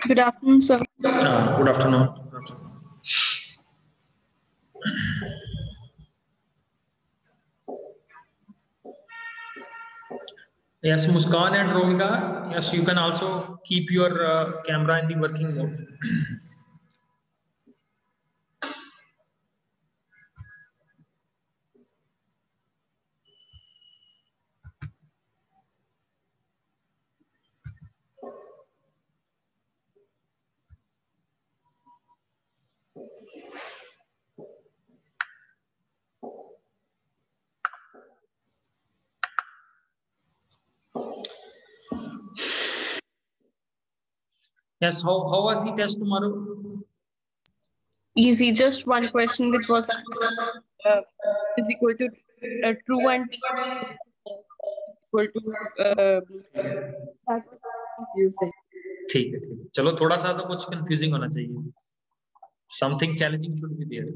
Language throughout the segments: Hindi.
Good afternoon, sir. Good afternoon. Good afternoon. Yes, Muskan and Romika. Yes, you can also keep your camera in the working mode. Yes, how was the test tomorrow? Easy, just one question which was is equal to true and equal to that was confusing. ठीक है. चलो थोड़ा सा तो कुछ कंफ्यूजिंग होना चाहिए. Something challenging should be there.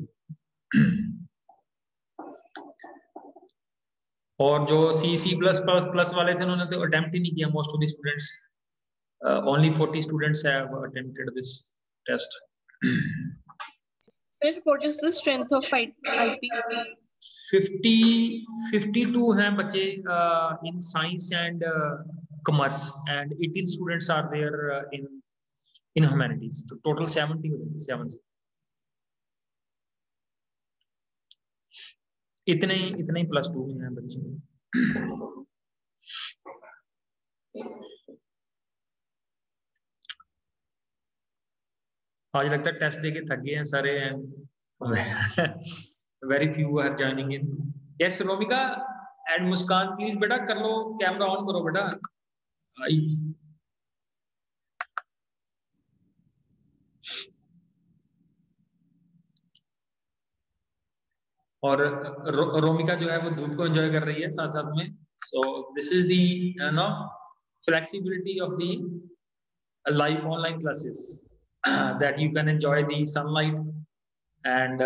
और जो C++ वाले थे उन्होंने तो अटेम्प्ट ही नहीं किया. Most of the students, only 40 students have attempted this test. Sir, what is the strength of IP? 52 हैं बच्चे in science and commerce, and 18 students are there in humanities. So total 70 हो जाएंगे. 7 इतने ही +2 में हैं बच्चे. आज लगता है टेस्ट देके थक गए हैं सारे. Very few are joining in. Yes, Romika and Muskan, please बेटा कर लो, कैमरा ऑन करो बेटा. और रोमिका जो है वो धूप को एंजॉय कर रही है साथ साथ में. सो this is the flexibility of the live online classes, that you can enjoy the sunlight and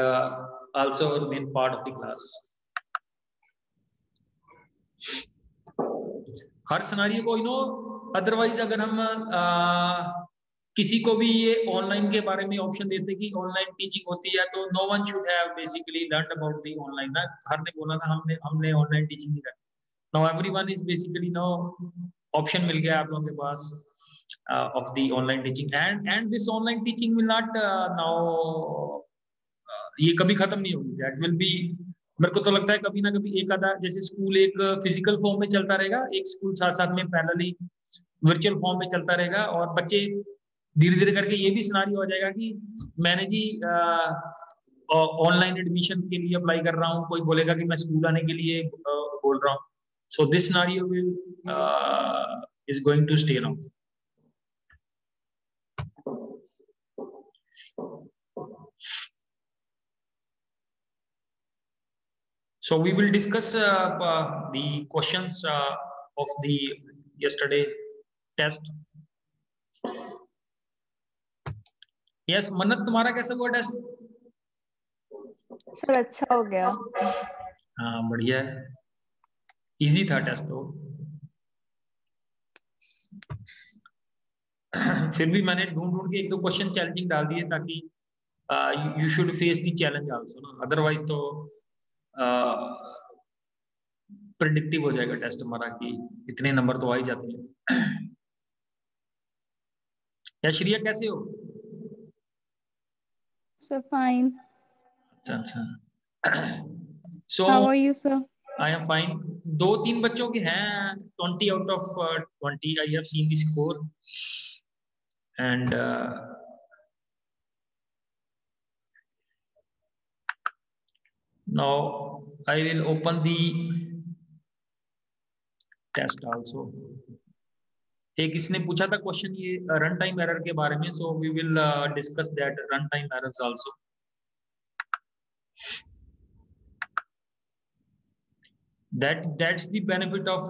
also remain part of the class. Her scenario को अदरवाइज अगर हम किसी को भी ये ऑनलाइन के बारे में ऑप्शन देते कि ऑनलाइन टीचिंग होती है, तो no one should have basically learn about the online ना. हर ने बोला ना हमने ऑनलाइन टीचिंग नहीं करनी. Now everyone is basically option मिल गया आप लोगों के पास of the online teaching, and this online teaching will not now ये कभी खत्म नहीं होगी. That will be, मेरे को तो लगता है कभी ना कभी एक आधा, जैसे स्कूल एक फिजिकल फॉर्म में चलता रहेगा, एक स्कूल साथ साथ में पैरेलली वर्चुअल फॉर्म में चलता रहेगा, और बच्चे धीरे धीरे करके ये भी सिनेरियो हो जाएगा कि मैंने जी ऑनलाइन एडमिशन के लिए अप्लाई कर रहा हूँ, कोई बोलेगा कि मैं स्कूल आने के लिए बोल रहा हूँ. So this scenario will is going to stay now. So we will discuss the questions of the yesterday test. Yes, मन्नत तुम्हारा कैसा हुआ टेस्ट? सर अच्छा हो गया. हाँ बढ़िया है. इजी था टेस्ट तो. फिर भी मैंने ढूंढ के एक दो क्वेश्चन चैलेंजिंग डाल दिए ताकि you should face the challenge also ना. अदरवाइज तो प्रेडिक्टिव हो जाएगा टेस्ट हमारा कि इतने नंबर तो आ ही जाते हैं. या श्रिया कैसे हो? Sir fine. अच्छा. So how are you sir? I am fine. 2-3 बच्चों के हैं 20 out of 20. I have seen the score, and now I will open the test also. एक इसने पूछा था क्वेश्चन ये रन टाइम एरर के बारे में, so we will discuss that run time errors also. That's the benefit of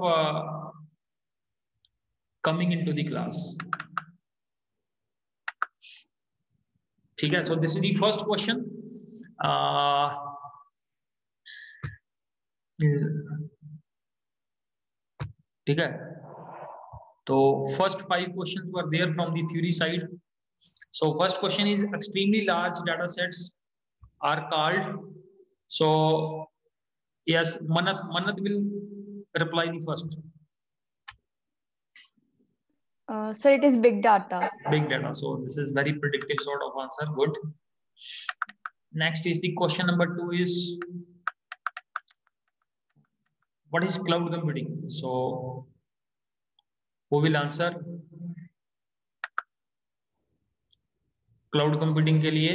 coming into the class. ठीक है. So this is the first question. ठीक है. तो first 5 questions were there from the theory side, So first question is extremely large data sets are called. So yes, Manat will reply the first. Sir, it is big data. Big data. So this is very predictive sort of answer. Good. Next is the question number 2 is what is cloud computing? So who will answer? Cloud computing के लिए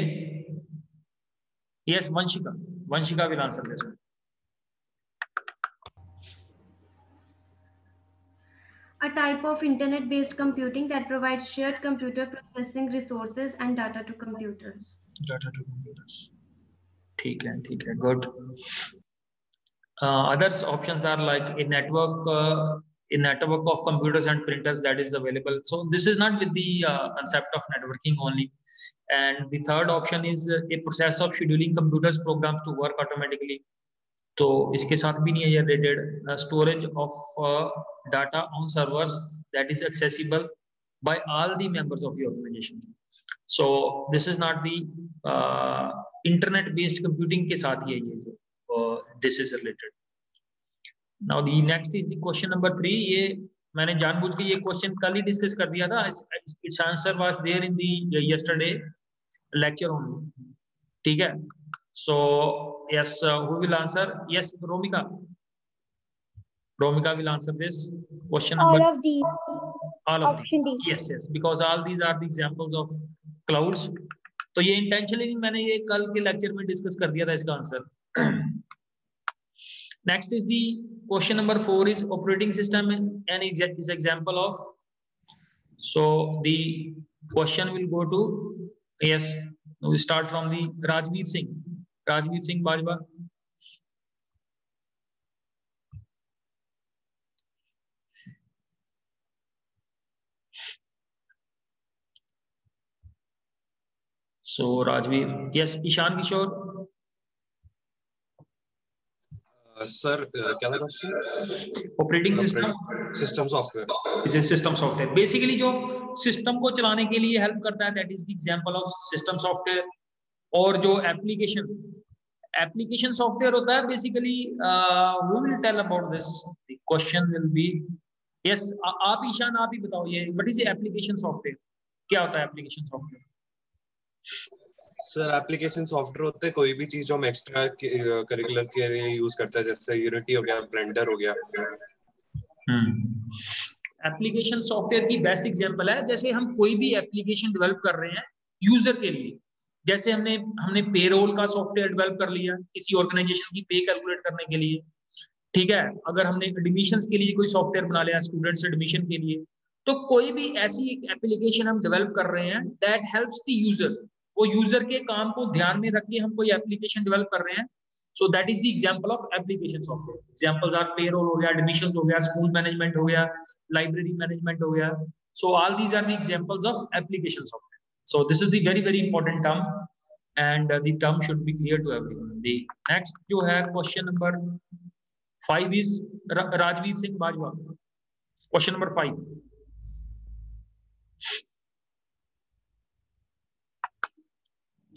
yes, Vanshika will answer this one. A type of internet-based computing that provides shared computer processing resources and data to computers. Data to computers. ठीक है, good. Others options are like a network of computers and printers that is available. So this is not with the concept of networking only. And the third option is a process of scheduling computers programs to work automatically. तो इसके साथ भी नहीं है ये related. Storage of data on servers that is accessible by all the members of the organization. So this is not the internet-based computing के साथ ही है ये जो this is related. Now the next is the question number 3. ये मैंने जानबूझ के ये question कल ही discuss कर दिया था. Its answer was there in the yesterday lecture only. ठीक है. So yes, who will answer? Yes, Romika. Romika will answer this question number. All of these. All of Option these. D. Yes, because all these are the examples of clouds. तो ये intentionally मैंने ये कल के lecture में discuss कर दिया था इसका answer. Next is the question number 4 is operating system and is example of. So the question will go to yes. We start from the Rajveer Singh. Rajveer Singh Bajwa. So Rajveer, yes, Ishan Kishore. Sir, क्या था question? Operating system. System software. Is a system software. Basically जो system को चलाने के लिए help करता है, that is the example of system software. और जो application software होता है, basically who will tell about this? The question will be yes. आप ईशान आप ही बताओ ये what is the application software? क्या होता है application software? Sir application software होते हैं कोई भी चीज जो हम एक्स्ट्रा करिकुलर के लिए यूज करते हैं जैसे यूनिटी हो गया ब्लेंडर हो गया. एप्लीकेशन सॉफ्टवेयर की बेस्ट एग्जांपल है जैसे हम कोई भी एप्लीकेशन डेवलप कर रहे हैं यूजर के लिए. जैसे हमने पेरोल का सॉफ्टवेयर डेवलप कर लिया किसी ऑर्गेनाइजेशन की पे कैलकुलेट करने के लिए. ठीक है. अगर हमने एडमिशंस के लिए कोई सॉफ्टवेयर बना लिया स्टूडेंट्स एडमिशन के लिए, तो कोई भी ऐसी एक एप्लीकेशन हम डेवलप कर रहे हैं दैट हेल्प्स द यूजर. वो यूजर के काम को ध्यान में रख के हम कोई एप्लीकेशन डेवलप कर रहे हैं. So that is the example of application software. Examples are payroll हो गया, एडमिशंस हो गया, स्कूल मैनेजमेंट हो गया, लाइब्रेरी मैनेजमेंट हो गया. So all these are the examples of application software. So this is the very very important term and the term should be clear to everyone. The next जो है question number 5 is Rajveer Singh Bajwa. Question number 5.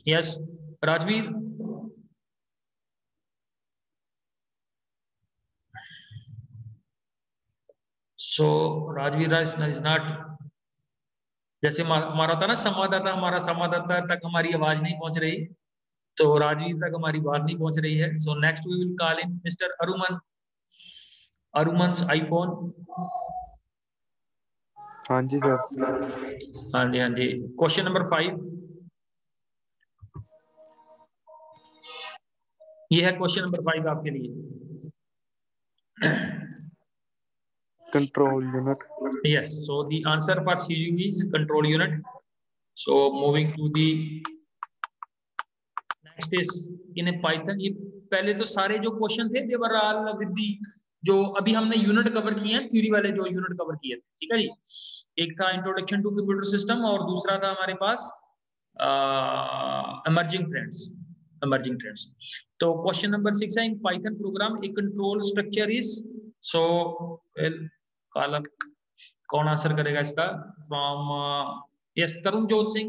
Yes, Rajveer. So Rajveer is not. जैसे हमारा था ना संवाददाता, हमारा संवाददाता तक हमारी आवाज नहीं पहुंच रही, तो राजवीर तक हमारी बात नहीं पहुंच रही है. So next we will call in mister अरुमन्स आईफोन. हाँ जी सर. हाँ जी. क्वेश्चन नंबर 5 ये है. क्वेश्चन नंबर 5 आपके लिए. Control unit. Yes, so the answer for CU is control unit. So moving to the next is in a Python. ये पहले तो सारे जो क्वेश्चन थे they were all with the जो अभी हमने यूनिट कवर किए हैं, थ्योरी वाले जो यूनिट कवर किए थे. ठीक है जी. एक था इंट्रोडक्शन टू कंप्यूटर सिस्टम और दूसरा था हमारे पास emerging trends. तो क्वेश्चन नंबर 6 है. In Python programme A control structure is. So column कौन आंसर करेगा इसका? From yes Taranjot Singh,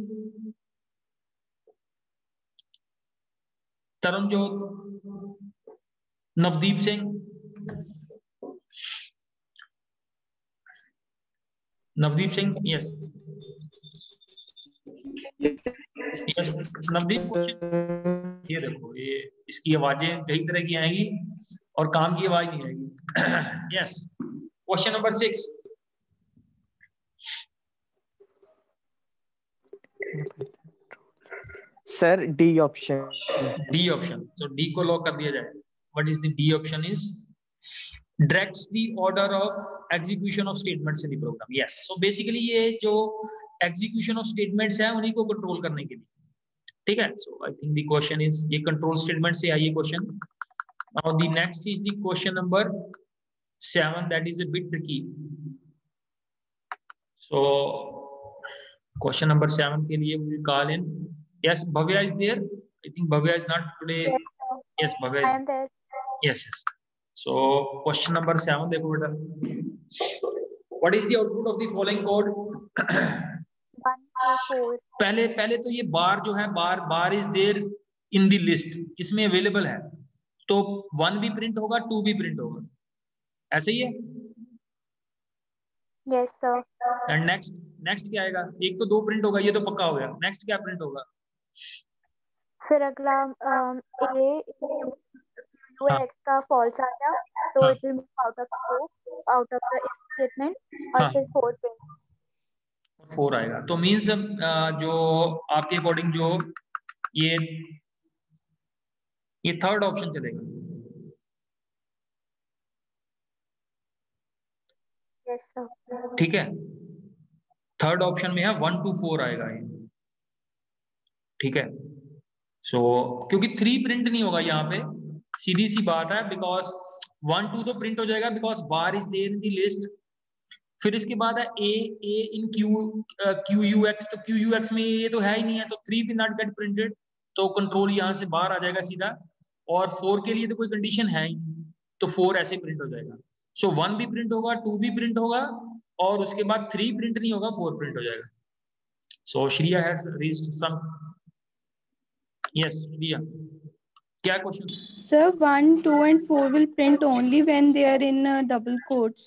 Taranjot, Navdeep Singh, Navdeep Singh, yes yes Navdeep. Question ये देखो, ये इसकी आवाजें कई तरह की आएगी और काम की आवाज नहीं आएगी। Yes question number 6। Sir D option. D option, तो डी को लॉक कर दिया जाए। What is the D option? Is directs the order of execution of statements in the program. Yes, so basically ये जो execution of statements है उन्हीं को कंट्रोल करने के लिए, ठीक है। So I think the question is, ये control statement से आई है question. Now the next is the question number 7, that is a bit tricky. So question number 7 के लिए we will call in. Yes, Bhavya is there. I think Bhavya is not today. Yes, Bhavya is. I am there. Yes, yes. So question number 7 देखो बेटा, what is the output of the following code? 1 2 4 पहले तो ये बार जो है, bar is there in the list, इसमें अवेलेबल है, तो 1 भी प्रिंट होगा, 2 भी प्रिंट होगा, ऐसे ही है। Yes sir. एंड नेक्स्ट क्या आएगा? एक तो 2 प्रिंट होगा, ये तो पक्का हो गया। नेक्स्ट क्या प्रिंट होगा? फिर अगला ए UX का फॉल्स आ गया तो हाँ। It will move out of the if statement और हाँ। फिर 4 प्रिंट 4 आएगा। तो मींस जो आपके अकॉर्डिंग जो ये थर्ड ऑप्शन चलेगा। Yes sir. ठीक है, थर्ड ऑप्शन में है 1 to 4 आएगा ये, ठीक है। सो क्योंकि 3 प्रिंट नहीं होगा यहाँ पे, सीधी सी बात है, बिकॉज 1 2 तो प्रिंट हो जाएगा because bar is there in the list. फिर इसके बाद है ए इन QUX, तो QUX में ये तो है ही नहीं है, तो 3 भी नॉट गेट प्रिंटेड, तो कंट्रोल यहाँ से बाहर आ जाएगा सीधा। और 4 के लिए तो कोई कंडीशन है ही, तो 4 ऐसे प्रिंट हो जाएगा। सो 1 भी प्रिंट होगा, 2 भी प्रिंट होगा, और उसके बाद 3 प्रिंट नहीं होगा, 4 प्रिंट हो जाएगा। So Shriya has reached some. Yes Shriya, क्या question? Sir, 1, 2 and 4 will print only when they are in double quotes.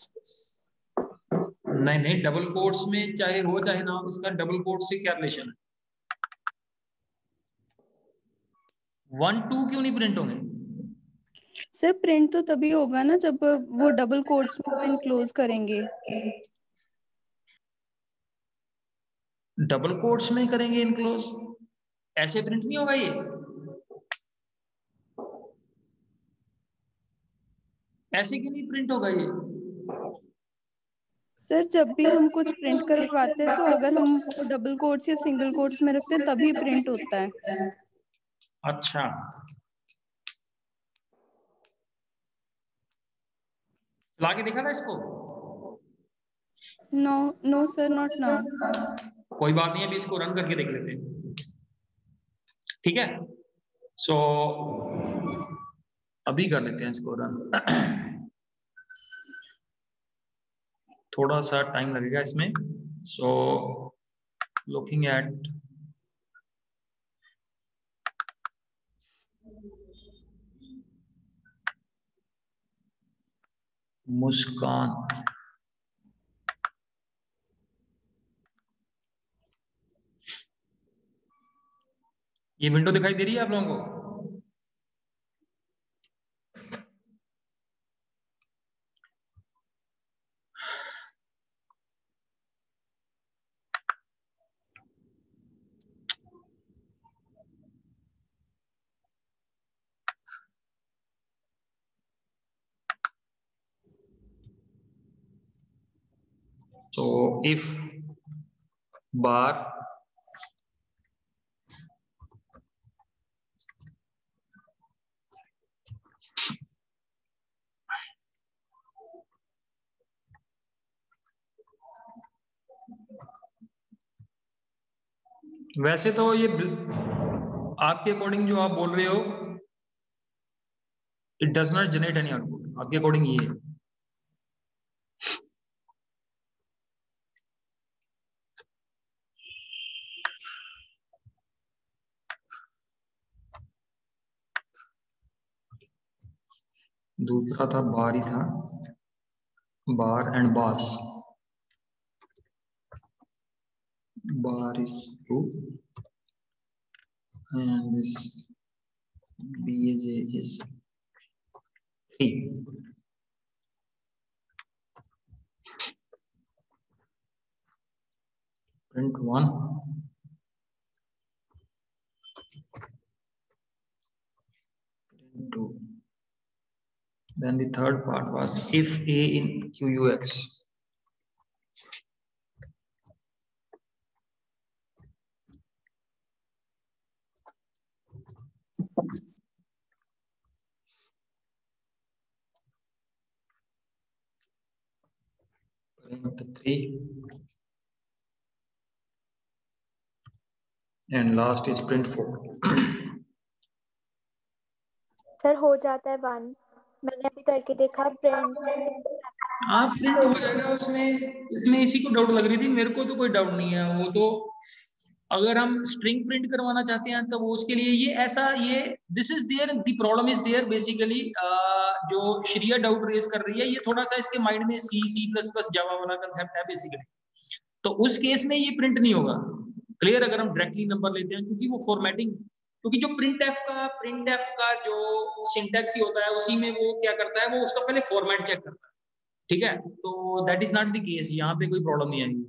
नहीं, डबल कोट्स में चाहे हो चाहे ना हो, इसका डबल कोट्स से क्या रिलेशन है? 1 2 क्यों नहीं प्रिंट होंगे? Sir, print तो तभी होगा ना जब वो double quotes में print close करेंगे। डबल कोट्स में करेंगे इनक्लोज, ऐसे प्रिंट नहीं होगा ये, ऐसे क्यों नहीं प्रिंट होगा ये? सर जब भी हम कुछ प्रिंट करवाते हैं तो अगर हम डबल कोट्स या सिंगल कोट्स में रखते हैं तभी प्रिंट होता है। अच्छा, चला के देखा था इसको? No sir, not now. कोई बात नहीं, अभी इसको रन करके देख लेते हैं, ठीक है। सो अभी कर लेते हैं इसको रन। थोड़ा सा टाइम लगेगा इसमें। सो लुकिंग एट मुस्कान, ये विंडो दिखाई दे रही है आप लोगों को? So if bar वैसे तो ये आपके अकॉर्डिंग जो आप बोल रहे हो, it does not generate any output, आपके अकॉर्डिंग ये है। दूसरा था बार ही था, बार एंड बास। Bar is 2 and this BJ is 3. Print 1. Print 2. Then the third part was if A in QUX. Print 3. And last is print 4. Sir हो जाता है 1, मैंने अभी करके देखा प्रिंट। हाँ प्रिंट हो जाएगा उसमें, इसमें इसी को डाउट लग रही थी, मेरे को तो कोई डाउट नहीं है। वो तो अगर हम स्ट्रिंग प्रिंट करवाना चाहते हैं तो वो उसके लिए ये ऐसा ये this is there, the problem is there basically. जो श्रिया डाउट रेज कर रही है ये थोड़ा सा इसके माइंड में C++ जावा वाला कंसेप्ट है बेसिकली, तो उस केस में ये प्रिंट नहीं होगा। क्लियर? अगर हम डायरेक्टली नंबर लेते हैं, क्योंकि वो फॉर्मेटिंग, क्योंकि जो प्रिंट एफ का जो सिंटैक्स ही होता है उसी में वो क्या करता है, वो उसका पहले फॉर्मेट चेक करता है। ठीक है, तो that is not the case, यहाँ पे कोई प्रॉब्लम नहीं आएगी।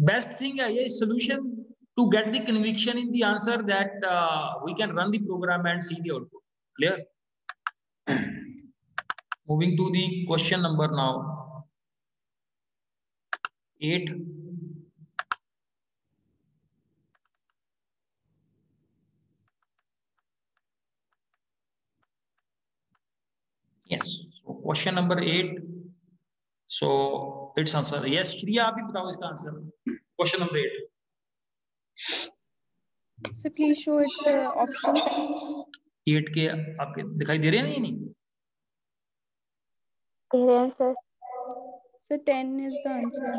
बेस्ट थिंग है ये solution to get the conviction in the answer that we can run the program and see the output. Clear? Moving to the question number now 8. Yes, so question number 8. So its answer, yes Shriya आप ही बताओ इसका answer. Question number 8। So please show its options. 8 के आपके दिखाई दे रहे हैं? नहीं दे रहे हैं sir. So 10 is the answer.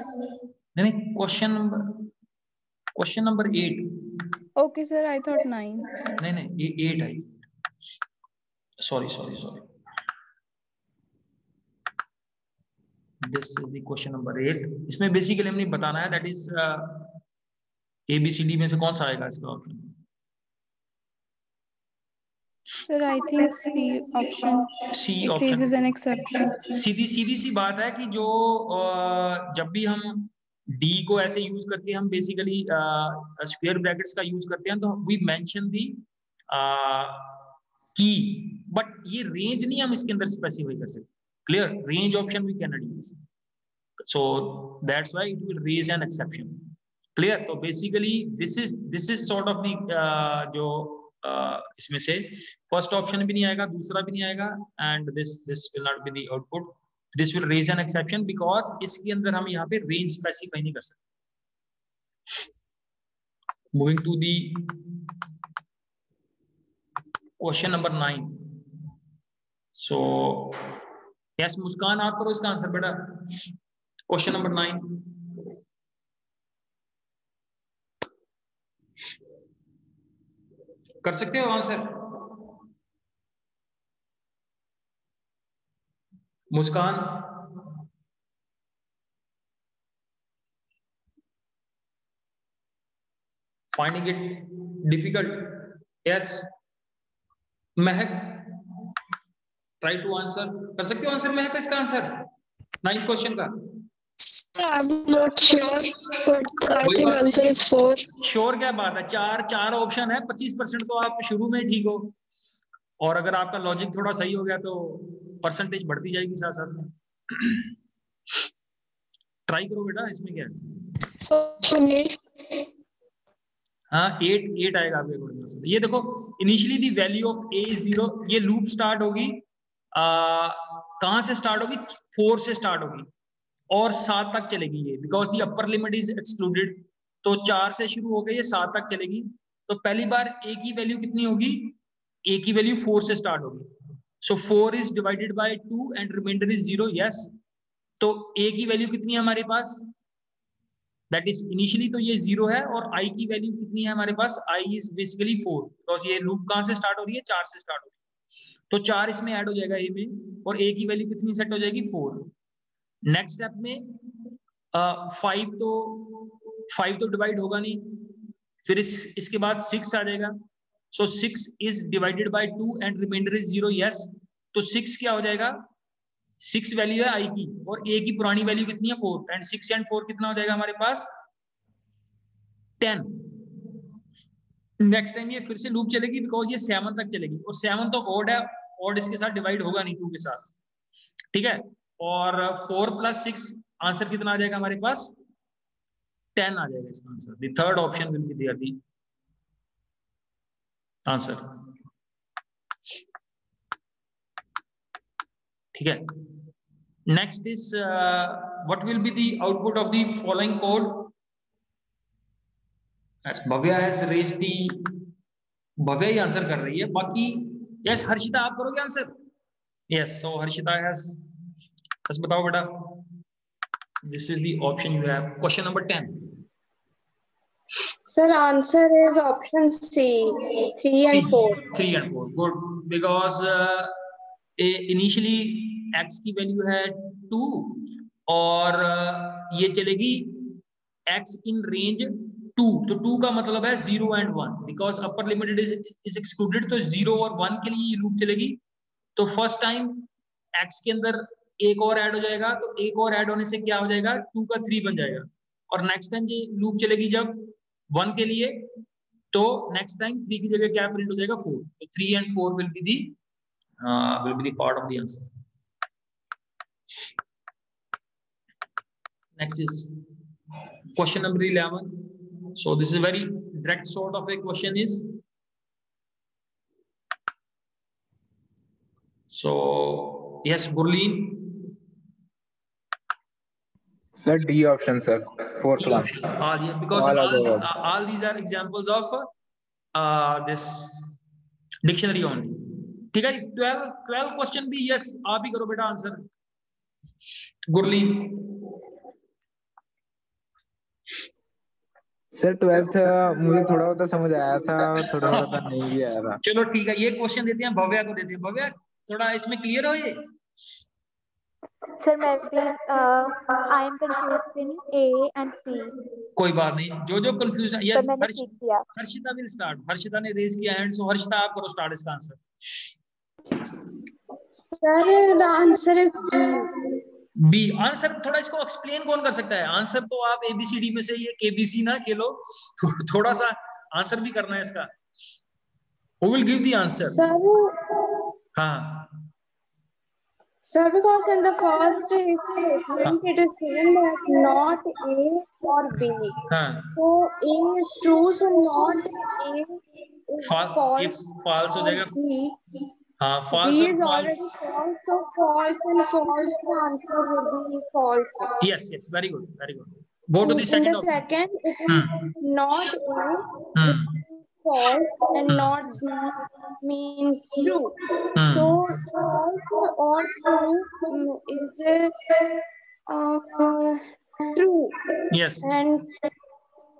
नहीं, question number 8। Okay sir, I thought 9. नहीं ये 8 है। Sorry this is the question number 8। इसमें बेसिकली हमने बताना है दैट इज ABCD में से कौन सा आएगा इसका option. Sir, I think C option. C It option raises an exception. सीधी सी बात है कि जो जब भी हम D को ऐसे यूज करके हम बेसिकली स्क्वायर ब्रैकेट्स का यूज करते हैं तो वी मेंशन दी की, बट ये रेंज नहीं हम इसके अंदर स्पेसिफाई कर सकते। Clear? Range option we can not use, so that's why it will raise an exception. Clear? तो basically this is sort of the जो इसमें से फर्स्ट ऑप्शन भी नहीं आएगा, दूसरा भी नहीं आएगा, and this will not be the output. This will raise an exception because इसके अंदर हम यहाँ पे रेंज स्पेसिफाई नहीं कर सकते। Moving to the question number 9। So yes Muskan आप करो इसका आंसर बेटा। Question number 9। कर सकते हो answer? Muskan? Finding it difficult? Yes Mahak, try to answer. कर सकते हो आंसर महक इसका आंसर 9th क्वेश्चन का? I'm not sure, but I think answer is 4. Sure क्या बात है, चार ऑप्शन है, 25% तो आप शुरू में ठीक हो, और अगर आपका लॉजिक थोड़ा सही हो गया तो परसेंटेज बढ़ती जाएगी साथ साथ में। ट्राई करो बेटा, इसमें क्या है। हाँ 8 आएगा आपके अकॉर्डिंग। ये देखो initially the value of A is 0, ये लूप स्टार्ट होगी कहां से स्टार्ट होगी? 4 से स्टार्ट होगी और 7 तक चलेगी ये, because the upper limit is excluded. तो 4 से शुरू हो गई, ये 7 तक चलेगी। तो पहली बार A की वैल्यू कितनी होगी? A की वैल्यू 4 से स्टार्ट होगी। So 4 is divided by 2 and reminder is 0। Yes, तो A की वैल्यू कितनी है हमारे पास? दैट इज इनिशियली तो ये 0 है, और I की वैल्यू कितनी है हमारे पास? I इज बेसिकली 4, बिकॉज ये लूप कहां से स्टार्ट हो रही है? 4 से स्टार्ट हो रही है। तो 4 इसमें ऐड हो जाएगा ए में, और ए की वैल्यू कितनी सेट हो जाएगी 4। नेक्स्ट स्टेप में 5 तो डिवाइड होगा नहीं, फिर इसके बाद 6 आ जाएगा। So 6 is divided by 2 and reminder is 0। Yes, तो 6 क्या हो जाएगा, 6 वैल्यू है आई की, और ए की पुरानी वैल्यू कितनी है 4, एंड 6 एंड 4 कितना हो जाएगा हमारे पास 10। नेक्स्ट टाइम ये फिर से लूप चलेगी बिकॉज ये 7 तक चलेगी, और 7 तो ऑड है, ऑड इसके साथ डिवाइड होगा नहीं 2 के साथ, ठीक है। और 4 + 6 आंसर कितना आ जाएगा हमारे पास 10 आ जाएगा इसका answer. The third option will be there the answer, ठीक है। Next is what will be the output of the following code. As Bhavya has raised the, Bhavya ही आंसर कर रही है, बाकी यस हर्षिता आप करोगे answer. Yes, so Harshita has, बस बताओ बेटा। This is the option you have, question number 10। Sir, answer is option C, 3 and 4. 3 and 4, good, because initially x की वैल्यू है 2, और ये चलेगी x in range 2, तो 2 का मतलब है 0 and 1, because upper limited is excluded, तो 0 और 1 के लिए ये लूप चलेगी। तो फर्स्ट टाइम x के अंदर एक और ऐड हो जाएगा, तो एक और ऐड होने से क्या हो जाएगा 2 का 3 बन जाएगा, और नेक्स्ट टाइम ये लूप चलेगी जब 1 के लिए, तो नेक्स्ट टाइम 3 की जगह क्या प्रिंट हो जाएगा 4, तो 3 and 4 will be the part of the answer. Next is question number 11। So this is a very direct sort of a question is, so yes Gurleen, Sir, D option, sir. Fourth one. yeah, because all these are examples of this dictionary only, ठीक है। 12 क्वेश्चन भी yes आप ही करो बेटा आंसर, गुरलीन। सर 12th मुझे थोड़ा बहुत समझ आया था, थोड़ा बहुत नहीं भी आया था। चलो ठीक है, ये क्वेश्चन देते हैं भव्या को, देते हैं। भव्या थोड़ा इसमें क्लियर हो ये। Sir, maybe I am confused in A and C. कोई बात नहीं, जो कंफ्यूज है। यस, मैंने ठीक किया। हर्षिता विल स्टार्ट, हर्षिता ने रेज किया हैंड, सो हर्षिता आप करो स्टार्ट इसका answer. Sir, the answer is B. B answer, थोड़ा इसको एक्सप्लेन कौन कर सकता है? आंसर तो आप ABCD में से ये KBC ना खेलो, थोड़ा सा आंसर भी करना है इसका। Who will give the answer? Sir, हाँ sir, because in the first statement it is given that not A or B. हाँ, So A is true, so not A is false. if false हो जाएगा, B. हाँ false B और is already false, so false and false, the answer will be false. yes, very good, very good. Go to the second In the option. second, it is not A, false, and not B means true. So false or true is true, Yes,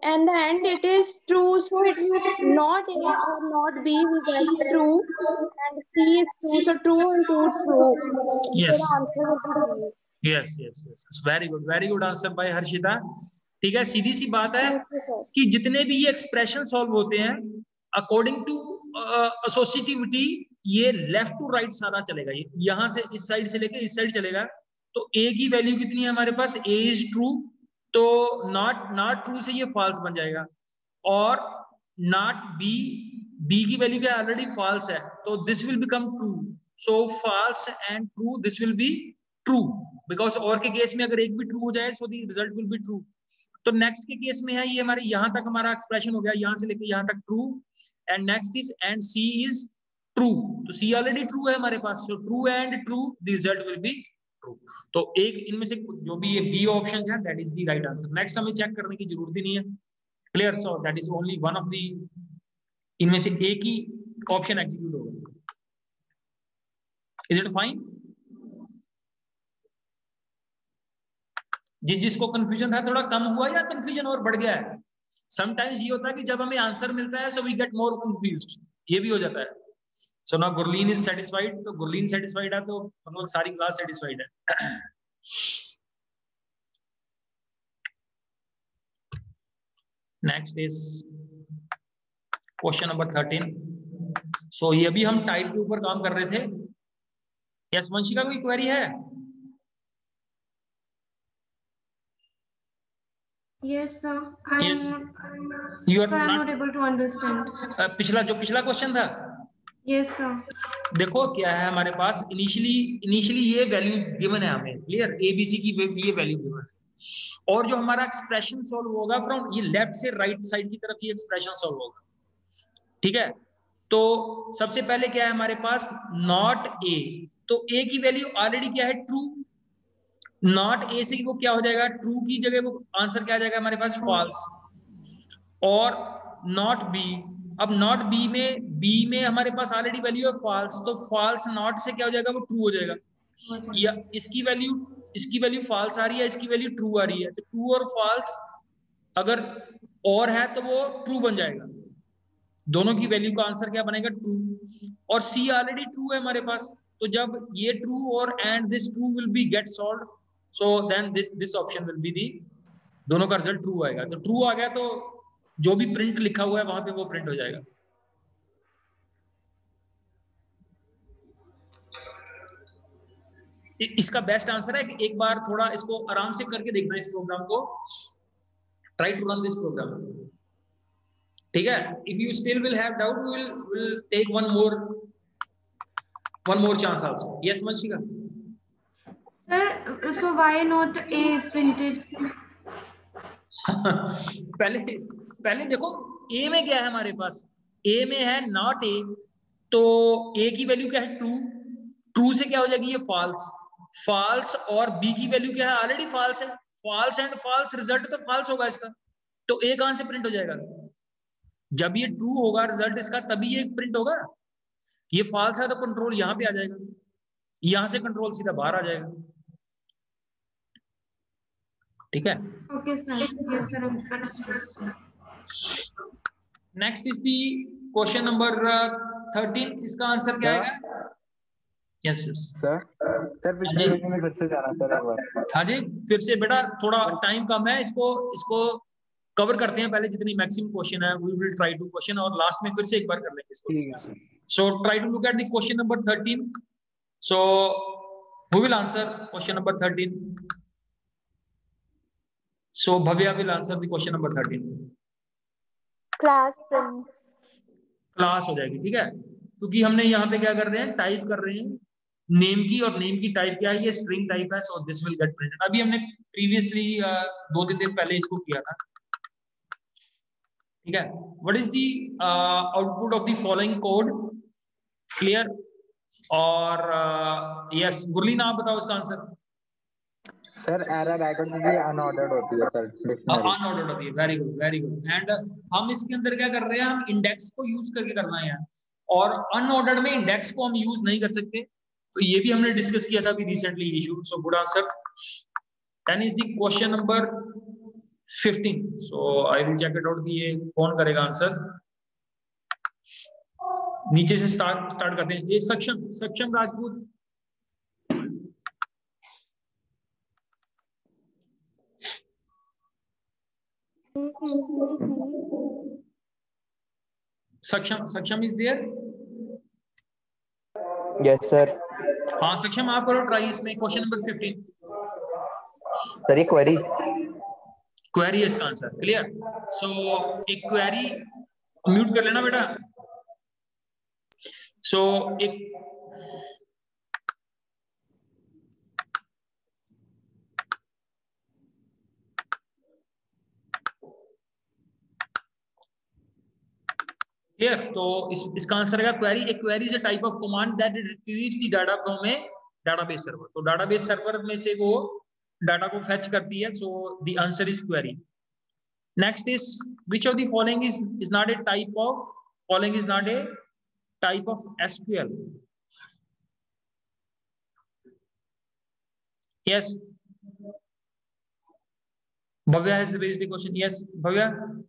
and the end it is true, so it is not A or not B, we get true, and C is true, so true and true. Yes. So the answer will be B. yes, very good answer by Harshita. ठीक है, सीधी सी बात है कि जितने भी ये एक्सप्रेशन सॉल्व होते हैं अकॉर्डिंग टू एसोसिएटिविटी, ये लेफ्ट टू राइट सारा चलेगा, ये यहाँ से इस साइड से लेके इस साइड चलेगा। तो ए की वैल्यू कितनी है हमारे पास, ए इज ट्रू, तो नॉट ट्रू से ये फॉल्स बन जाएगा, और नॉट बी की वैल्यू क्या ऑलरेडी फॉल्स है, तो this will become true. So false and true, this will be true, because और के केस में अगर एक भी ट्रू हो जाए so the result will be true. तो नेक्स्ट के केस में है ये हमारे यहाँ तक हमारा एक्सप्रेशन हो गया, यहाँ से लेके यहाँ तक true, and next is and C is true, तो सी ऑलरेडी ट्रू है हमारे पास, so true and true the result will be true. तो एक इनमें से जो भी ये बी ऑप्शन है that is the right answer. Next हमें चेक करने की जरूरत ही नहीं है, clear, so that is only one of the, इनमें से एक ही ऑप्शन एग्जीक्यूट होगा। Is it fine? जिसको कंफ्यूजन था थोड़ा कम हुआ या कंफ्यूजन और बढ़ गया है? समटाइम्स ये होता है कि जब हमें आंसर मिलता है so we get more confused, ये भी हो जाता है। सो ना गुरलीन इज सेटिस्फाइड, तो गुरलीन सेटिस्फाइड है तो मतलब सारी क्लास सेटिस्फाइड है। Next is question number 13। सो ये भी हम टाइप के ऊपर काम कर रहे थे। यस वंशिका, कोई क्वेरी है? Yes, sir. Yes. You are I'm not not able to understand. पिछला क्वेश्चन था, Yes, sir. देखो क्या है हमारे पास, इनिशियली ये वैल्यू गिवन है हमें, क्लियर, एबीसी की ये वैल्यू गिवन है, और जो हमारा एक्सप्रेशन सॉल्व होगा फ्रॉम ये लेफ्ट से राइट साइड की तरफ ये एक्सप्रेशन सॉल्व होगा, ठीक है। तो सबसे पहले क्या है हमारे पास, नॉट ए, तो ए की वैल्यू ऑलरेडी क्या है, ट्रू। नॉट ए से वो क्या हो जाएगा, ट्रू की जगह वो आंसर क्या आ जाएगा हमारे पास, फॉल्स। और नॉट बी, अब नॉट बी में हमारे पास ऑलरेडी वैल्यू है फॉल्स, तो फॉल्स नॉट से क्या हो जाएगा, वो ट्रू हो जाएगा। या इसकी वैल्यू फॉल्स आ रही है, इसकी वैल्यू ट्रू आ रही है, तो ट्रू और फॉल्स अगर और है तो वो ट्रू बन जाएगा, दोनों की वैल्यू का आंसर क्या बनेगा, ट्रू। और सी ऑलरेडी ट्रू है हमारे पास, तो जब ये ट्रू और and this true will be get solved, so then this option will be the, दोनों का रिजल्ट ट्रू आएगा। तो ट्रू आ गया तो जो भी प्रिंट लिखा हुआ है वहां पे वो प्रिंट हो जाएगा। इसका बेस्ट आंसर है कि एक बार थोड़ा इसको आराम से करके देखना, इस प्रोग्राम को, try to run this program, ठीक है। If you still will have doubt, will take one more chance also. Yes Vanshika. Sir, so why not A is printed? पहले देखो ए में क्या है हमारे पास, ए में है नॉट ए, तो ए की वैल्यू क्या है, ट्रू से क्या हो जाएगी ये फॉल्स, और बी की वैल्यू क्या है, ऑलरेडी फॉल्स है, फॉल्स एंड फॉल्स, रिजल्ट तो फॉल्स होगा इसका, तो ए कहां से प्रिंट हो जाएगा, जब ये ट्रू होगा रिजल्ट इसका तभी ये प्रिंट होगा। ये फॉल्स है तो कंट्रोल यहां पे आ जाएगा, यहां से कंट्रोल सीधा बाहर आ जाएगा, ठीक है। Okay, sir. Yes, sir. Understood. Next is the question number 13, इसका आंसर क्या आएगा? यस सर पिछले क्वेश्चन में फिर से जाना सर एक बार। हाँ जी, फिर से बेटा, थोड़ा टाइम कम है, इसको कवर करते हैं पहले, जितनी मैक्सिमम क्वेश्चन है we will try to question, और लास्ट में फिर से एक बार कर लेंगे इसको। So try to look at the question number 13। So who will answer question number 13? So Bhavya will answer the question number 13. Class हो जाएगी, ठीक है, क्योंकि हमने यहाँ पे क्या कर रहे हैं, टाइप कर रहे हैं नेम की, और नेम की टाइप क्या है, ये स्ट्रिंग टाइप है, so this will get printed. अभी हमने प्रीवियसली 2-3 दिन पहले इसको किया था, ठीक है। What is the output of the following code, clear? और यस गुरलीन, आप बताओ इसका आंसर। सर एरर आएगा क्योंकि अनऑर्डर्ड होती है सर, अनऑर्डर्ड होती है, वेरी गुड। एंड हम इसके अंदर क्या कर रहे हैं, हम इंडेक्स को यूज करके करना है, और अनऑर्डर्ड में इंडेक्स को हम यूज नहीं कर सकते, तो ये भी हमने डिस्कस किया था अभी recently issue. So good answer. Then is the question number 15। So I will check it out कि ये कौन करेगा आंसर। नीचे से स्टार्ट करते हैं, ये सक्षम राजपूत। सक्षम इज देयर? Yes sir. हाँ सक्षम, आप करो ट्राई इसमें, क्वेश्चन नंबर 15। सर ये क्वेरी है इसका आंसर, क्लियर? सो एक क्वेरी, म्यूट कर लेना बेटा। सो एक क्लियर, तो इसका आंसर है query. A query is a type of command that retrieves the data from A database server. तो डाटाबेस सर्वर में से वो डाटा को फेच करती है, so the answer is query. Next is which of the following is not A type of SQL? Yes, Bhavya has raised the question. Yes, Bhavya?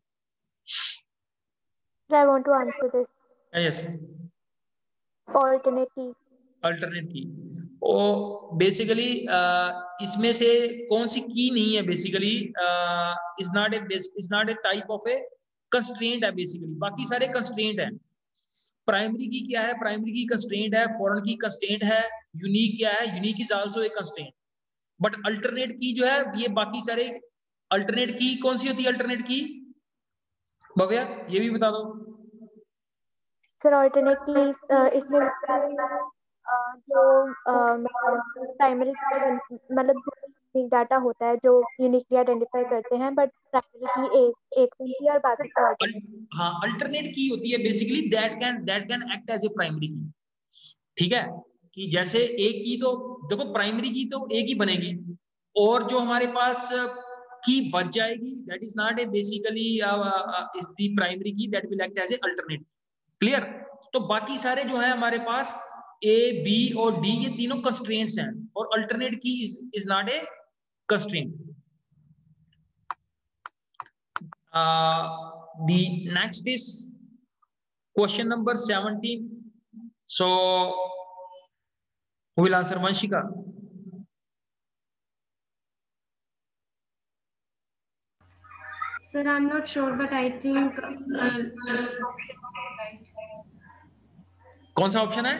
I want to answer this. Yes. alternate key. Alternate की। ओ बेसिकली इसमें से कौन सी की नहीं है basically, is not A type of A constraint है बेसिकली, बाकी सारे कंस्ट्रेंट है। प्राइमरी की क्या है, प्राइमरी की कंस्ट्रेंट है, फॉरेन की कंस्ट्रेंट है, यूनिक क्या है, unique is also a constraint. But alternate की जो है ये बाकी सारे, अल्टरनेट की कौन सी होती है अल्टरनेट की, भव्या ये भी बता दो। सर alternate key इसमें जो प्राइमरी मतलब जो यूनिक डाटा होता है जो यूनिकली आइडेंटिफाई करते हैं, बट प्राइमरी की एक होती है और बाकी का alternate। हाँ अल्टरनेट की होती है basically that can act as a primary key. ठीक है, कि जैसे एक की तो देखो प्राइमरी की तो एक ही बनेगी, और जो हमारे पास की बच जाएगी that is not a basically is the primary key, that will act as a alternate. Clear? तो बाकी सारे जो है हमारे पास ए बी और डी ये तीनों कंस्ट्रेंट्स हैं, और अल्टरनेट की is not A constraint. The next is question number 17. So who will answer? Vanshika. Sir, I'm not sure, but I think कौन सा ऑप्शन है?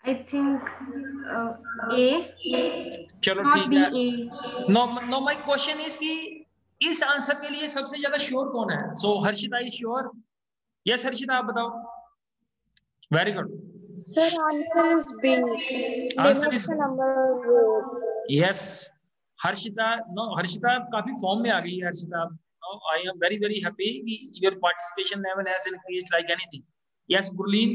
I think A. चलो Not ठीक B, है। A. No my question is कि इस आंसर के लिए सबसे ज्यादा श्योर कौन है? So Harshita is sure. Yes Harshita आप बताओ। Very good. Sir, answer is B. Answer Limit is the number of rows. Yes Harshita. No Harshita काफी फॉर्म में आ गई है Harshita. I am very very happy कि your participation level has increased like anything. Yes Gurleen.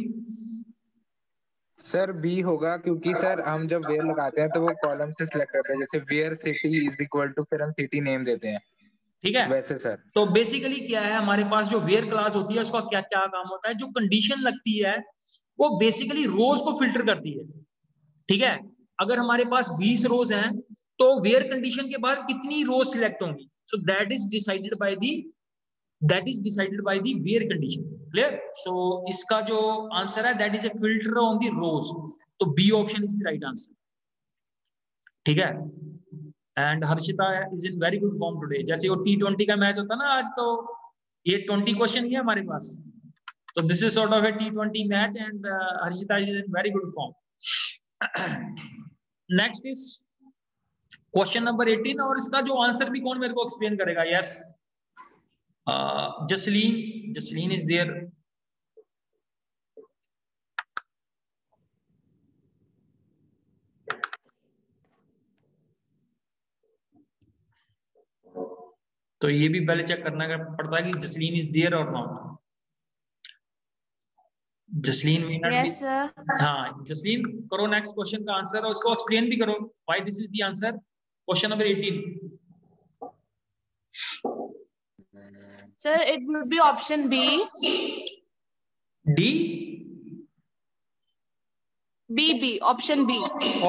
Sir B होगा, क्योंकि सर हम जब वेयर लगाते हैं तो वो कॉलम से सिलेक्ट करते हैं, जैसे where city is equal to फिर हम सिटी नेम देते हैं। ठीक है, वैसे सर तो बेसिकली क्या है हमारे पास जो वेयर क्लास होती है उसका क्या क्या काम होता है, जो कंडीशन लगती है वो बेसिकली रोज को फिल्टर करती है। ठीक है, अगर हमारे पास 20 रोज हैं तो वेयर कंडीशन के बाद कितनी रोज सिलेक्ट होंगी, so that is decided by the where condition. Clear? So इसका जो आंसर है that is a filter on the rows, तो B option is the right answer. ठीक है, and Harshita is in very good form today. जैसे वो T20 का मैच होता है ना आज, तो ये 20 क्वेश्चन ही है हमारे पास, तो this is sort of A T20 match and Harshita is in very good form. Next is question number 18, और इसका जो आंसर भी कौन मेरे को एक्सप्लेन करेगा? Yes Jasleen is there. तो ये भी पहले चेक करना पड़ता है कि जसलीन इज देयर और नॉट। जसलीन में Yes, sir. हाँ जसलीन करो नेक्स्ट क्वेश्चन का आंसर, और उसको एक्सप्लेन भी करो why this is the answer. Question number 18। Sir, it would be option B. D? B, option B.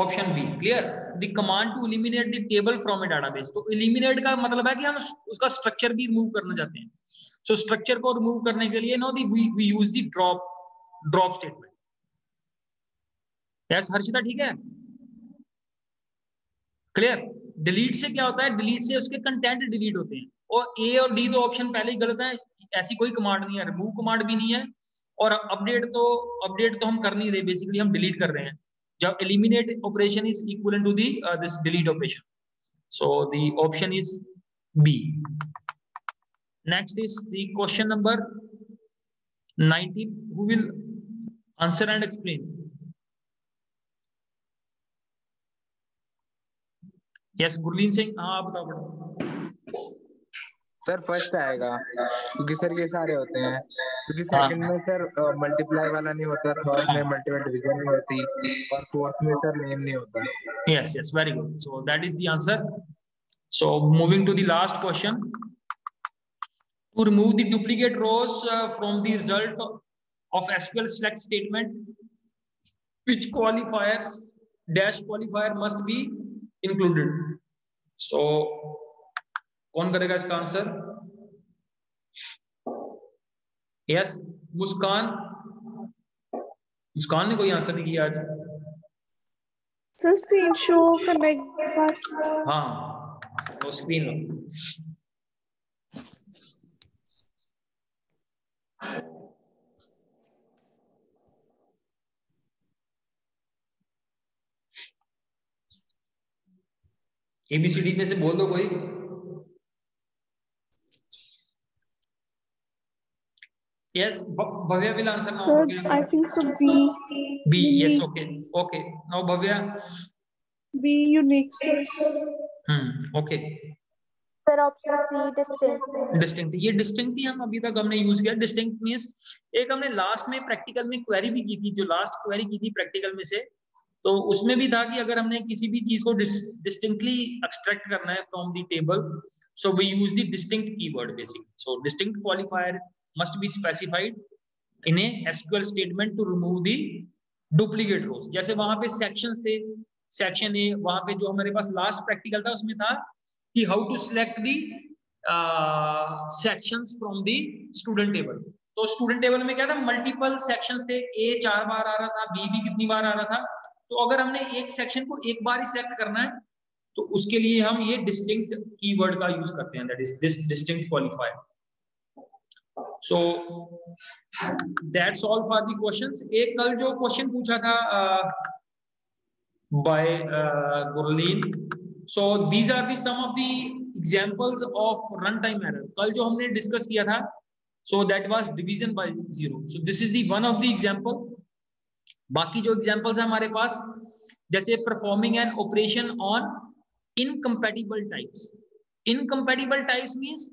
Option B. Clear? The command to eliminate the table from a database. तो एलिमिनेट का मतलब है कि हम उसका स्ट्रक्चर भी रिमूव करना चाहते हैं। सो स्ट्रक्चर को रिमूव करने के लिए no we use the drop statement. Yes Harshita ठीक है? क्लियर? डिलीट से क्या होता है, डिलीट से उसके कंटेंट डिलीट होते हैं, और ए और डी दो ऑप्शन पहले ही गलत है। ऐसी कोई कमांड नहीं है, रिमूव कमांड भी नहीं है, और अपडेट तो हम कर नहीं रहे, बेसिकली हम डिलीट कर रहे हैं। जब eliminate operation is equal to this delete operation, so the option is B. Next is the question number 19। Who will answer and explain? Yes Gurleen Singh. हाँ आप बताओ बेटा। सर फर्स्ट आएगा, क्योंकि सर ये सारे होते हैं, क्योंकि हाँ। सेकंड में सर मल्टीप्लाई वाला नहीं होता, थर्ड में मल्टीपल डिवीजन नहीं होती, और फोर्थ में सर नेम नहीं होता। Yes, very good. So that is the answer. So moving to the last question. To remove the duplicate rows from the result of SQL select statement, which qualifiers dash qualifier must be included? So कौन करेगा इसका आंसर? Yes, मुस्कान मुस्कान ने कोई आंसर नहीं किया आज। सर स्क्रीन शो करना एक बार। हाँ वो स्क्रीन लो। ABCD में से बोल दो कोई। Yes, Bhavya will answer now. Sir, I think so. B. Yes, okay. Okay. Now Bhavya. B unique. Okay. Sir option C distinct. Distinct, ये डिस्टिंक्ट ही हम अभी तक हमने यूज किया। डिस्टिंक्ट मींस एक हमने लास्ट में प्रैक्टिकल में क्वेरी भी की थी, जो लास्ट क्वेरी की थी प्रैक्टिकल में से, तो उसमें भी था कि अगर हमने किसी भी चीज को डिस्टिंक्टली एक्सट्रैक्ट करना है from the table, so we use the distinct keyword basically. So distinct qualifier must be specified in a SQL statement to remove the duplicate rows। जैसे वहां पे सेक्शंस थे, सेक्शन ए, वहां पे जो हमारे पास लास्ट प्रैक्टिकल था उसमें था कि how to select the sections from the student table. तो स्टूडेंट टेबल में क्या था, मल्टीपल सेक्शंस थे, ए 4 बार आ रहा था, बी भी कितनी बार आ रहा था। तो अगर हमने एक सेक्शन को एक बार ही सिलेक्ट करना है तो उसके लिए हम ये डिस्टिंक्ट कीवर्ड का यूज करते हैं, that is this distinct qualifier. So that's all for the questions। एक कल जो क्वेश्चन पूछा था by Gurleen, so these are the some of the examples of runtime error। कल जो हमने डिस्कस किया था, so that was division by zero। so this is the one of the example। बाकी जो examples है हमारे पास, जैसे performing an operation on incompatible types। incompatible types means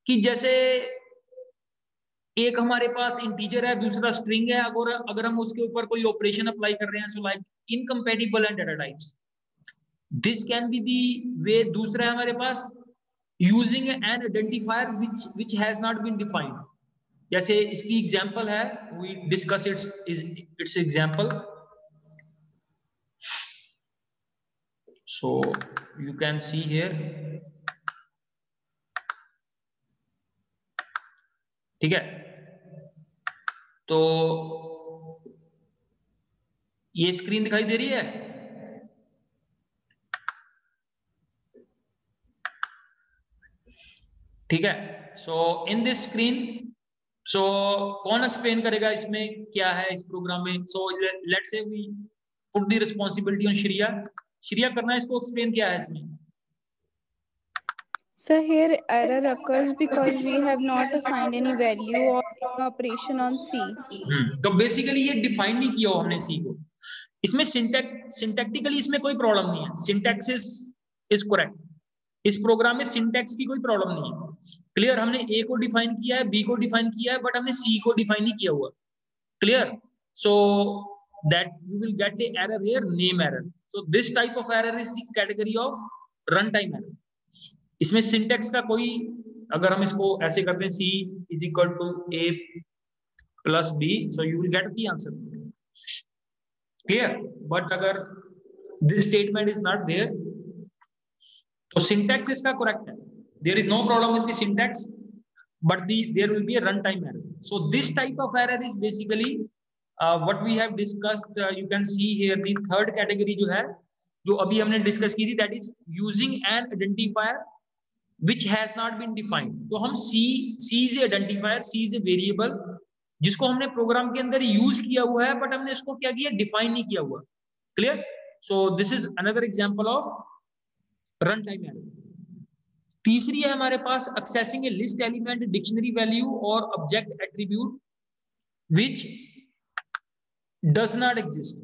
कि जैसे एक हमारे पास इंटीजर है, दूसरा स्ट्रिंग है, अगर हम उसके ऊपर कोई ऑपरेशन अप्लाई कर रहे हैं, so like incompatible and data types, this can be the way. दूसरा है हमारे पास using an identifier which has not been defined. जैसे इसकी एग्जांपल है, we discuss its example. So you can see here, ठीक है। तो ये स्क्रीन दिखाई दे रही है, ठीक है। सो इन दिस स्क्रीन, सो कौन एक्सप्लेन करेगा इसमें क्या है इस प्रोग्राम में। So let's say we put the responsibility on Shriya. Shriya करना है इसको एक्सप्लेन, क्या है इसमें। So here error occurs because we have not assigned any value or operation on C। तो बेसिकली ये डिफाइन नहीं किया हो हमने C को। इसमें सिंटैक्टिकली इसमें कोई प्रॉब्लम नहीं है, सिंटैक्स इज करेक्ट। इस प्रोग्राम में सिंटैक्स की कोई प्रॉब्लम नहीं है। क्लियर, हमने A को डिफाइन किया है, B को डिफाइन किया है, बट हमने C को डिफाइन नहीं किया हुआ। Clear, so that you will get the error here, name error. So this type of error is the category of run time error. इसमें सिंटैक्स का कोई, अगर हम इसको ऐसे करते हैं C is equal to A plus B, so you will get the answer. Clear, but अगर this statement is not there तो सिंटैक्स इसका करेक्ट है, there is no problem in the syntax, but there will be a run time error. So this type of error is basically what we have discussed. You can see here the third category जो है, जो अभी हमने डिस्कस की थी, that is using an identifier which has not been defined। तो हम C is a identifier, C is a variable जिसको हमने प्रोग्राम के अंदर यूज किया हुआ है, बट हमने इसको क्या किया, डिफाइन नहीं किया हुआ। Clear, so this is another example of run time error. तीसरी है हमारे पास एक्सेसिंग ए लिस्ट एलिमेंट, डिक्शनरी वैल्यू और object attribute which does not exist.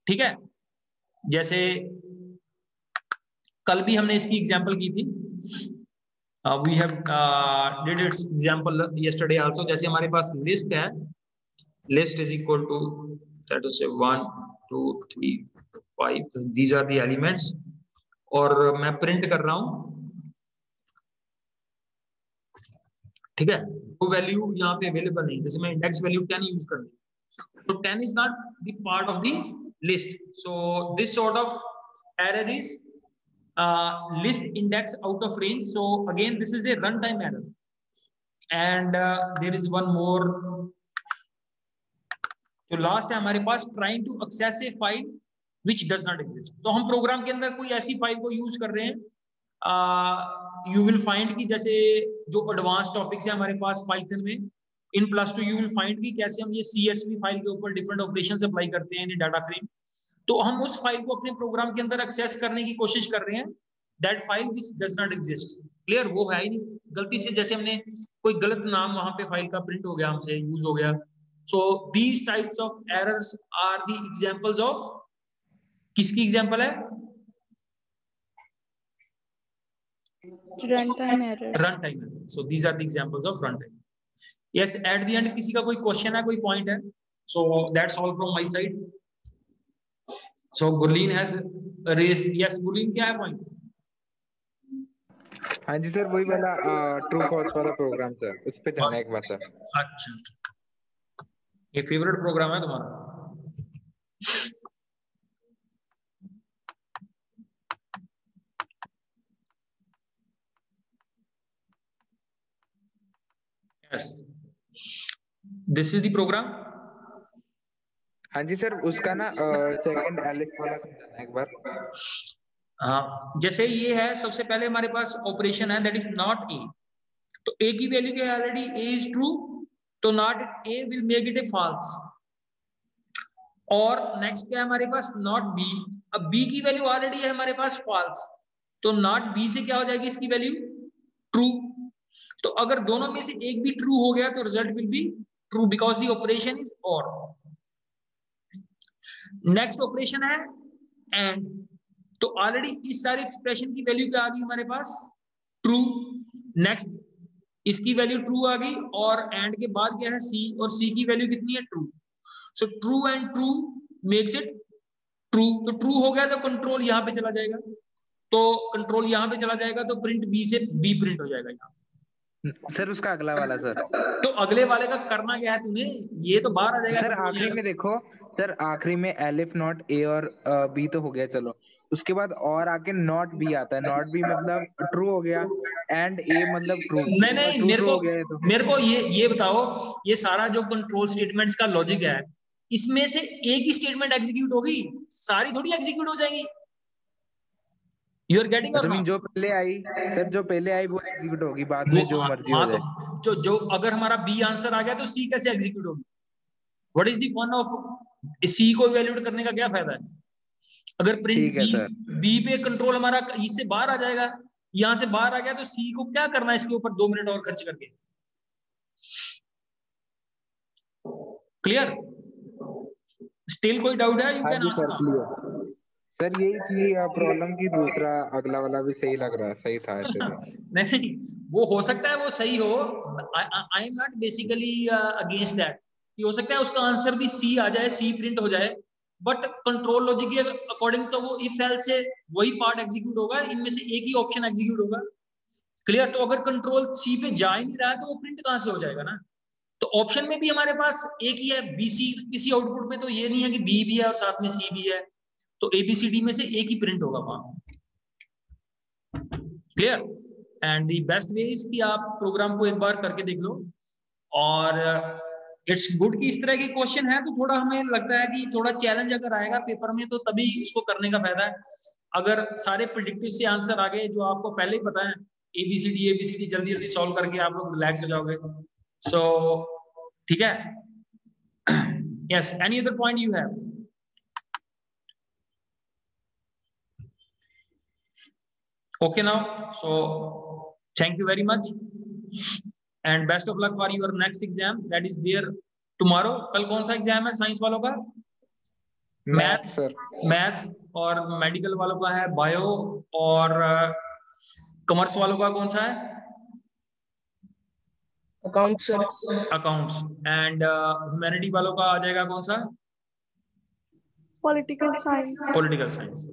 ठीक है, जैसे कल भी हमने इसकी एग्जांपल की थी, we have did its example yesterday also। जैसे हमारे पास लिस्ट है, list is equal to that is 1 2 3 5, these are the elements, और मैं प्रिंट कर रहा हूं, ठीक है। वो वैल्यू यहाँ पे अवेलेबल नहीं, जैसे मैं इंडेक्स वैल्यू 10 यूज कर रही हूं, तो 10 is not the part of the list। so this sort of error is list index out of range। so again this is a runtime error। and there is one more तो लास्ट है हमारे पास trying to access a file which does not exist. तो हम प्रोग्राम के अंदर कोई ऐसी फाइल को यूज कर रहे हैं, यू विल फाइंड कि जैसे जो एडवांस टॉपिक्स है हमारे पास पाइथन में इन +2 यू विल फाइंड कि कैसे हम ये CSV फाइल के ऊपर डिफरेंट ऑपरेशंस अप्लाई करते हैं इन डाटा फ्रेम। तो हम उस फाइल को अपने प्रोग्राम के अंदर एक्सेस करने की कोशिश कर रहे हैं, that file which does not exist. Clear? वो है ही नहीं, गलती से जैसे हमने कोई गलत नाम वहां पे फाइल का प्रिंट हो गया, हमसे यूज हो गया। So these types of errors are the examples of, किसकी एग्जांपल है? Run time error. Run time error. So these are the examples of run time. Yes, at the end किसी का कोई क्वेश्चन है, कोई पॉइंट है? So that's all from my side. So Gurleen has raised, yes Gurleen, क्या है पॉइंट? हाँ जी सर, वही वाला ट्रू फॉल्स वाला प्रोग्राम सर, उस पे जाना है एक बार सर। अच्छा, ये फेवरेट प्रोग्राम है तुम्हारा? Yes, this is the program. हाँ जी सर, उसका ना सेकंड एलिफ वाला समझाना है एक बार। हाँ, जैसे ये है, सबसे पहले हमारे पास ऑपरेशन है दैट इज नॉट ए। तो ए की वैल्यू क्या है? ऑलरेडी ए इज ट्रू, तो not A will make it a false. और नेक्स्ट क्या है हमारे पास? Not B. अब बी की वैल्यू ऑलरेडी है हमारे पास फॉल्स, तो नॉट बी से क्या हो जाएगी इसकी वैल्यू? ट्रू। तो अगर दोनों में से एक भी ट्रू हो गया तो result will be true because the operation is और। नेक्स्ट ऑपरेशन है एंड। तो ऑलरेडी इस सारे एक्सप्रेशन की वैल्यू क्या आ गई हमारे पास? ट्रू। नेक्स्ट इसकी वैल्यू ट्रू आ गई, और एंड के बाद क्या है? सी, और सी की वैल्यू कितनी है? True. So true and true makes it true. तो ट्रू हो गया तो कंट्रोल यहाँ पे चला जाएगा, तो कंट्रोल यहाँ पे चला जाएगा, तो प्रिंट बी से बी प्रिंट हो जाएगा यहाँ। सर उसका अगला वाला सर, तो अगले वाले का करना क्या है तुम्हें? ये तो बाहर आ जाएगा सर आखिरी में देखो सर, आखिरी में एलिफ नॉट ए और बी तो हो गया, चलो उसके बाद और आके नॉट बी आता है। नॉट बी मतलब ट्रू हो गया, एंड ए मतलब ट्रू। नहीं, मेरे को ये बताओ, ये सारा जो कंट्रोल स्टेटमेंट्स का लॉजिक है, इसमें से एक ही स्टेटमेंट एग्जीक्यूट होगी, सारी थोड़ी एग्जीक्यूट हो जाएगी। यू आर गेटिंग और नॉट? जो पहले आई सर, जो पहले आई वो एग्जीक्यूट होगी, बाद में जो मर्जी हो जाए। तो जो अगर हमारा बी आंसर आ गया तो सी कैसे एग्जीक्यूट होगी? What is the fun of C को इवैल्यूएट करने का? क्या फायदा है? अगर प्रिंट बी पे कंट्रोल हमारा इससे बाहर आ जाएगा, यहां से बाहर आ गया, तो सी को क्या करना है इसके ऊपर 2 मिनट और खर्च करके? क्लियर? स्टिल कोई डाउट है? You can ask. सर यही थी प्रॉब्लम की, दूसरा अगला वाला भी सही लग रहा है, सही था ऐसे। नहीं, वो हो सकता है वो सही हो, I am not basically against that. ये हो सकता है उसका आंसर भी सी आ जाए, सी प्रिंट हो जाए, बट कंट्रोल लॉजिक के अकॉर्डिंग तो वो इफ एल्स से वही पार्ट एग्जीक्यूट होगा, इनमें से एक ही ऑप्शन एग्जीक्यूट होगा। क्लियर? तो अगर कंट्रोल सी पे जा ही नहीं रहा है तो वो प्रिंट कहां से हो जाएगा ना? तो ऑप्शन में भी हमारे पास एक ही है, बी सी। किसी आउटपुट में तो ये नहीं है कि बी भी है और साथ में सी भी है, तो ABCD में से एक ही प्रिंट होगा वहां। Clear? And the best way is कि आप प्रोग्राम को एक बार करके देख लो, और इट्स गुड कि इस तरह के क्वेश्चन है तो थोड़ा हमें लगता है कि थोड़ा चैलेंज अगर आएगा पेपर में तो तभी इसको करने का फायदा है। अगर सारे प्रेडिक्टिव से आंसर आ गए जो आपको पहले ही पता है, ABCD जल्दी जल्दी सॉल्व करके आप लोग रिलैक्स हो जाओगे। सो ठीक है? Yes, any other point you have? Okay now, so thank you very much and best of luck for your next exam that is there tomorrow. कल कौन सा एग्जाम है साइंस वालों का? मैथ्स, और मेडिकल वालों का है बायो, और कॉमर्स वालों का कौन सा है? अकाउंट्स। अकाउंट्स। एंड ह्यूमैनिटी वालों का आ जाएगा कौन सा? Political science.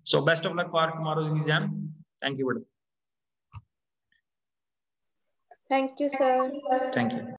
So best of luck for tomorrow's exam. Thank you. Thank you, sir. Thank you.